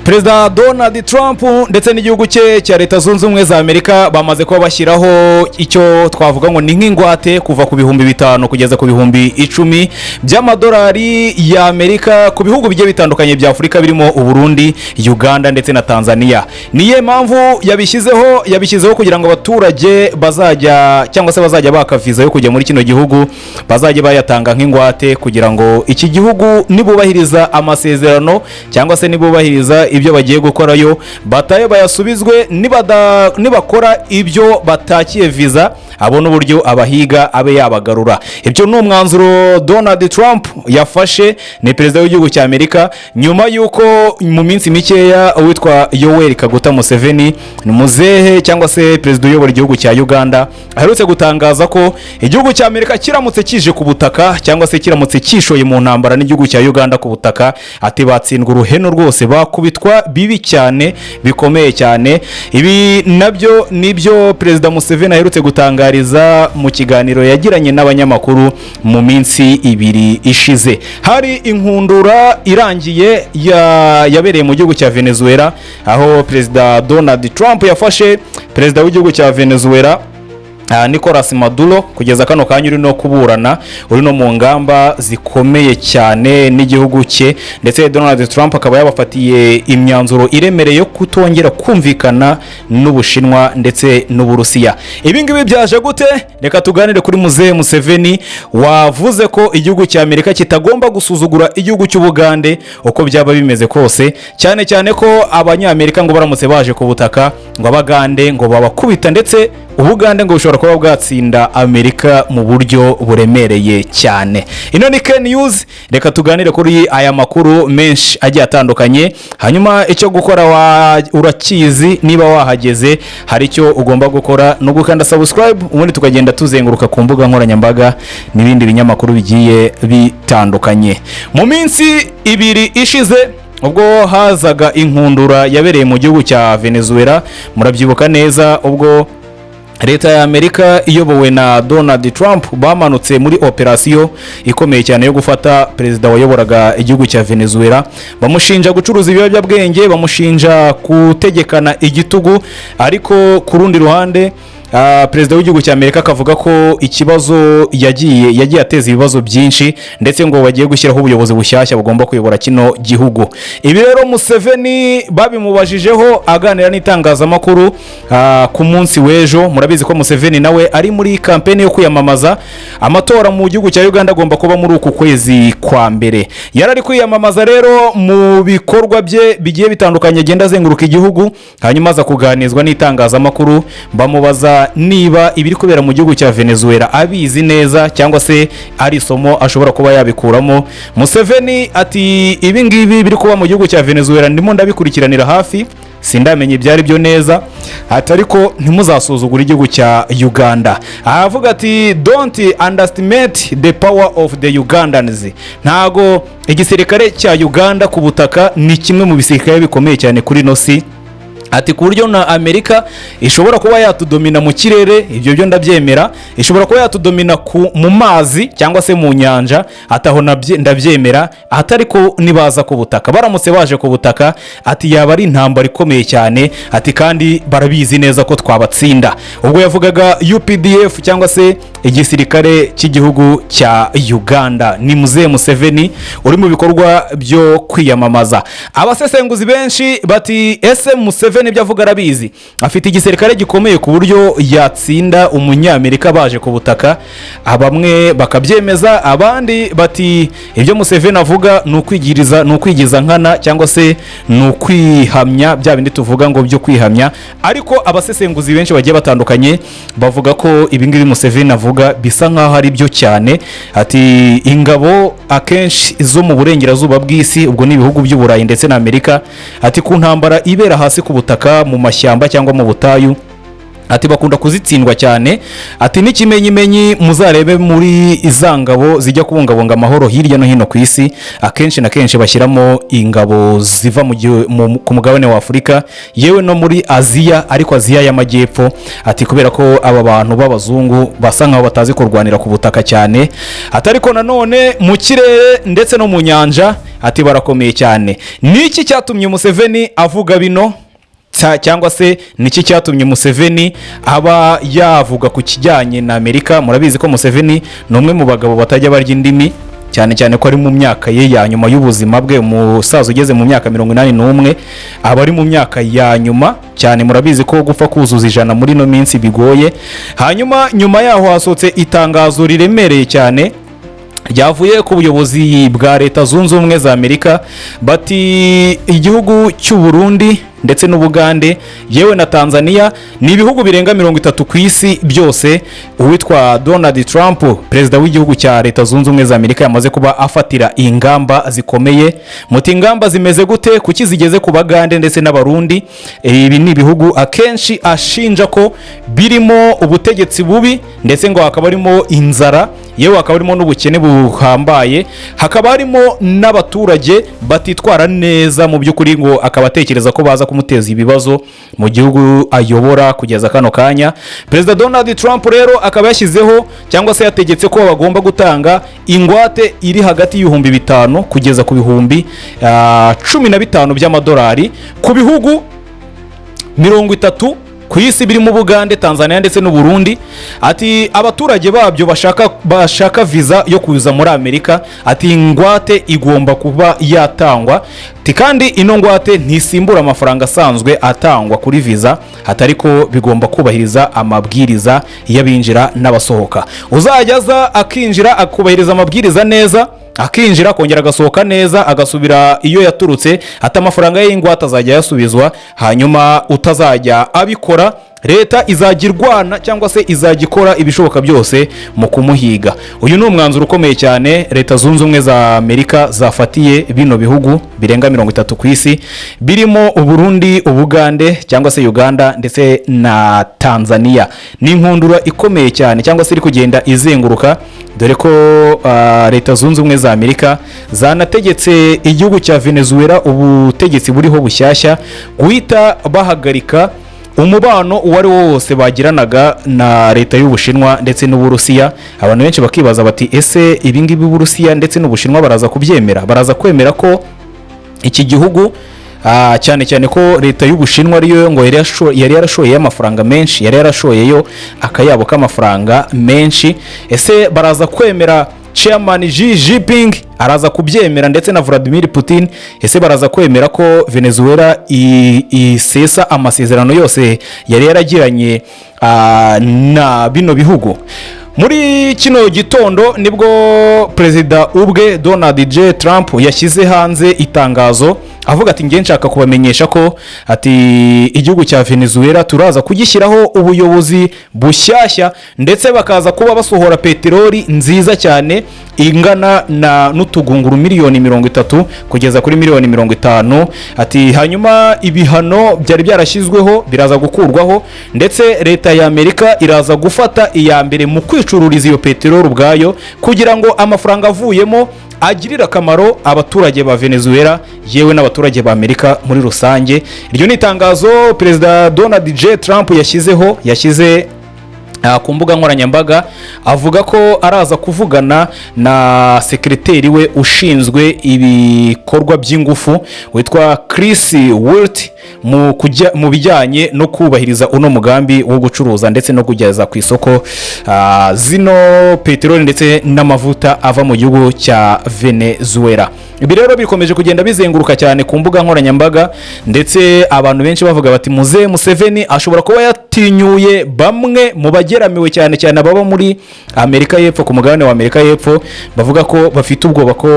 Perezida Donald Trump ndetse n'igihugu cye cya Leta Zunze Ubumwe za Amerika bamaze kuba bashyiraho icyo twavuga ngo ni nk'ingwate kuva ku bihumbi 5 kugeza ku bihumbi 10 by'amadolari ya Amerika ku bihugu bigiye bitandukanye bya Afurika birimo Uburundi, Uganda ndetse na Tanzania. Niye mpamvu yabishyizeho kugira ngo abaturage bazajya cyangwa se bazajya baka visa yo kujya muri kino gihugu bazajya bayatanga nk'ingwate kugira ngo iki gihugu nibubahiriza amasezerano cyangwa se nibubahiriza ibyo bagiye gukorayo bataye bayasubizwe nibakora ibyo batakiye visa abona uburyo abahiga abe yabagarura. Ibyo ni umwanzuro Donald Trump yafashe, ni perezida w'igihugu cya Amerika, nyuma yuko mu minsi mikeya witwa Yoweri Kaguta Museveni ni muzehe cyangwa se perezida uyobora igihugu cya Uganda aherutse gutangaza ko igihugu cya Amerika kiramutse kije ku butaka cyangwa se kiramutse kishoye mu ntambara n'igihugu cya Uganda ku butaka ati batsindwa uruheno rwose bakubitwa bibi cyane bikomeye cyane. Ibi nabyo nibyo perezida Museveni aherutse gutangariza mu kiganiro yagiranye n'abanyamakuru mu minsi 2 ishize. Hari inkundura irangiye yabereye mu gihugu cya Venezuela aho perezida Donald Trump yafashe perezida w'igihugu cya Venezuela Nicolas Maduro kugeza kano kanya uri no kuburana uri no mu ngamba zikomeye cyane n'igihugu cye, ndetse Donald Trump akaba yabafatiye imyanzuro iremereye yo kutongera kumvikana n'Ubushinwa ndetse n'Uburusiya. Ibi ngibi byaje gute? Reka tuganire kuri muzehe Museveni wavuze ko igihugu cya Amerika kitagomba gusuzugura igihugu cy'Ubugande uko byaba bimeze kose, cyane cyane ko abanyamerika ngo baramutse baje ku butaka ngo Abagande ngo babakubita, ndetse Ubugande ngo bushobora kuba bwatsinda Amerika mu buryo buremereye cyane. Ino ni Ken News, reka tuganire kuri aya makuru menshi agiye atandukanye. Hanyuma icyo gukora urakizi, niba wahageze hari icyo ugomba gukora no gukanda subscribe, ubundi tukagenda tuzenguruka ku mbuga nkoranyambaga n'ibindi binyamakuru bigiye bitandukanye. Mu minsi 2 ishize ubwo hazaga inkundura yabereye mu gihugu cya Venezuela, murabyibuka neza ubwo Leta ya Amerika iyobowe na Donald Trump bamanutse muri operasiyo ikomeye cyane yo gufata perezida wayoboraga igihugu cya Venezuela, bamushinja gucuruza ibiyobyabwenge, bamushinja gutegekana igitugu, ariko ku rundi ruhande perezida w'igihugu cya Amerika akavuga ko ikibazo yagiye ateza ibibazo byinshi, ndetse ngo bagiye gushyiraho ubuyobozi bushyashya bugomba kuyobora kino gihugu. Ibi rero Museveni babimubajijeho aganira n'itangazamakuru ku munsi w'ejo. Murabizi ko Museveni nawe ari muri kampeni yo kwiyamamaza amatora mu gihugu cya Uganda, agomba kuba muri uku kwezi kwa mbere. Yarari kwiyamamaza rero mu bikorwa bye bigiye bitandukanye agenda azenguruka igihugu, hanyuma aza kuganizwa n'itangazamakuru bamubaza niba ibiri kubera mu gihugu cya Venezuela abizi neza cyangwa se ari isomo ashobora kuba yabikuramo. Museveni ati ibi ngibi biri kuba mu gihugu cya Venezuela ndimo ndabikurikiranira hafi, sindamenye ibyari byo neza, ariko ntimuzasuzugura igihugu cya Uganda. Avuga ati don't underestimate the power of the Ugandans. Ntago igisirikare cya Uganda ku butaka ni kimwe mu bisirikare bikomeye cyane kuri nosi, ati ku buryo na Amerika ishobora kuba yatudomina mu kirere, ibyo byo ndabyemera, ishobora kuba yatudomina mu mazi cyangwa se mu nyanja, ataho ndabyemera, ariko nibaza ku butaka, baramutse baje ku butaka, ati yaba ari intambara ikomeye cyane, ati kandi barabizi neza ko twabatsinda. Ubwo yavugaga UPDF cyangwa se igisirikare cy'igihugu cya Uganda. Ni muzehe Museveni uri mu bikorwa byo kwiyamamaza. Abasesenguzi benshi bati ese Museveni ibyo avuga arabizi, afite igisirikare gikomeye ku buryo yatsinda umunyamerika baje ku butaka. Bamwe bakabyemeza, abandi bati ibyo Museveni avuga ni ukwigiza nkana cyangwa se ni ukwihamya, bya bindi tuvuga ngo byo kwihamya. Ariko abasesenguzi benshi bagiye batandukanye bavuga ko ibi ngibi Museveni avuga bisa nkaho ari byo cyane. Ati ingabo akenshi zo mu burengerazuba bw'isi, ubwo ni ibihugu by'Uburayi ndetse na Amerika, ati ku ntambara ibera hasi ku butaka mu mashyamba cyangwa mu butayu, ati bakunda kuzitsindwa cyane, ati n'ikimenyimenyi muzarebe muri izangabo zijya kubungabunga amahoro hirya no hino ku isi, akenshi na kenshi bashyiramo ingabo ziva ku mugabane wa Afurika yewe no muri Aziya, ariko Aziya y'amajyepfo. Ati kubera ko aba bantu b'abazungu basa nkaho batazi kurwanira ku butaka cyane, atariko nanone mu kirere ndetse no mu nyanja ati barakomeye cyane. Niki cyatumye Museveni avuga bino, cyangwa se niki cyatumye Museveni aba yavuga ku kijyanye na Amerika? Murabizi ko Museveni ni umwe mu bagabo batajya barya indimi, cyane cyane ko ari mu myaka ye ya nyuma y'ubuzima bwe. Umusaza ugeze mu myaka 81 aba ari mu myaka ya nyuma cyane. Murabizi ko gupfa kuzuza 100 muri no minsi bigoye. Hanyuma nyuma yaho hasohotse itangazo riremereye cyane ryavuye ku buyobozi bwa Leta Zunze Ubumwe za Amerika, bati igihugu cy'u Burundi ndetse n'Ubugande yewe na Tanzania ni ibihugu birenga 30 ku isi byose uwitwa Donald Trump, perezida w'igihugu cya Leta Zunze Ubumwe za Amerika, yamaze kuba afatira ingamba zikomeye. Muti ingamba zimeze gute? Kuki zigeze ku Bagande ndetse n'Abarundi? Ibi ni ibihugu akenshi ashinja ko birimo ubutegetsi bubi, ndetse ngo hakaba harimo inzara, yewe hakaba harimo n'ubukene buhambaye, hakaba harimo n'abaturage batitwara neza mu by'ukuri, ngo akabatekereza ko baza kumuteza ibibazo mu gihugu ayobora kugeza kano kanya. Perezida Donald Trump rero akaba yashyizeho cyangwa se yategetse ko bagomba gutanga ingwate iri hagati y'ibihumbi 5 kugeza ku bihumbi 15 by'amadolari ku bihugu 30 ku isi birimo Bugande, Tanzania ndetse n'u Burundi. Ati abaturage babyo bashaka visa yo kuza muri Amerika, ati ingwate igomba kuba yatangwa. Ati kandi ino ngwate ntisimbura amafaranga asanzwe atangwa kuri visa, atariko bigomba kubahiriza amabwiriza y'abinjira n'abasohoka. Uzajyaza akinjira akubahiriza amabwiriza neza, akinjira kongera agasohoka neza, agasubira iyo yaturutse, ati amafaranga y'ingwate azajya yasubizwa. Hanyuma utazajya abikora, leta izagirwana cyangwa se izagikora ibishoboka byose mu kumuhiga. Uyu ni umwanzuro ukomeye cyane Leta Zunze Ubumwe za Amerika zafatiye bino bihugu birenga 30 ku isi birimo Uburundi, Ubugande cyangwa se Uganda ndetse na Tanzania. Ni inkundura ikomeye cyane cyangwa se iri kugenda izenguruka, dore ko Leta Zunze Ubumwe za Amerika zanategetse igihugu cya Venezuela, ubutegetsi buriho bushyashya, guhita bahagarika umubano uwari wose bagiranaga na leta y'Ubushinwa ndetse n'Uburusiya. Abantu benshi bakibaza bati ese ibingibi Uburusiya ndetse n'Ubushinwa baraza kubyemera? Baraza kwemera ko iki gihugu cyane cyane ko leta y'Ubushinwa ariyo ngo yari yarashoye amafaranga menshi, yari yarashoyeyo akayabo k'amafaranga menshi? Ese baraza kwemera Chairman Xi Jinping araza kubyemera ndetse na Vladimir Putin? Ese baraza kwemera ko Venezuela isesa amasezerano yose yari yaragiranye na bino bihugu? Muri kino gitondo nibwo perezida ubwe Donald J. Trump yashyize hanze itangazo avuga ati ngiye nshaka kubamenyesha ko ati igihugu cya Venezuela turaza kugishyiraho ubuyobozi bushyashya, ndetse bakaza kuba basohora peteroli nziza cyane ingana na n'utugunguru 30 kugeza kuri 50. Ati hanyuma ibihano byari byarashyizweho biraza gukurwaho, ndetse leta ya Amerika iraza gufata iya mbere mu kwicururiza iyo peteroli ubwayo, kugira ngo amafaranga avuyemo agirira akamaro abaturage ba Venezuela yewe n'abaturage ba Amerika muri rusange. Iryo ni itangazo perezida Donald J. Trump yashyize ku mbuga nkoranyambaga, avuga ko araza kuvugana na sekreteri we ushinzwe ibikorwa by'ingufu witwa Chris Wirt mu bijyanye no kubahiriza uno mugambi wo gucuruza ndetse no kugeza ku isoko zino peteroli ndetse n'amavuta ava mu gihugu cya Venezuela. Ibi rero bikomeje kugenda bizenguruka cyane ku mbuga nkoranyambaga, ndetse abantu benshi bavuga bati Muze Museveni ashobora kuba yatinyuye bamwe mu bageramiwe cyane cyane ababa muri Amerika y'Epfo, ku mugabane wa Amerika y'Epfo, bavuga ko bafite ubwoba ko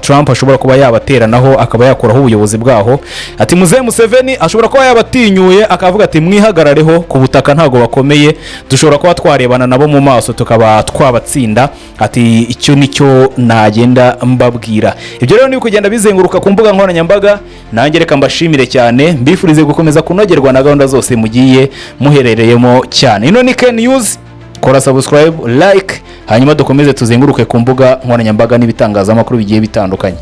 Trump ashobora kuba yabateranaho akaba yakoraho ubuyobozi bwaho. Ati Muze Museveni Museveni ashobora kuba yabatinyuye akavuga ati mwihagarareho ku butaka ntago bakomeye, dushobora kuba twarebana nabo mu maso tukaba twabatsinda. Ati icyo nicyo nagenda mbabwira. Ibyo rero ni kugenda bizenguruka ku mbuga nkoranyambaga, nanjye reka mbashimire cyane, mbifurize gukomeza kunogerwa na gahunda zose mugiye muherereyemo cyane. Ino ni Ken News, kora subscribe, like, hanyuma dukomeze tuzenguruke ku mbuga nkoranyambaga n'ibitangazamakuru bigiye bitandukanye.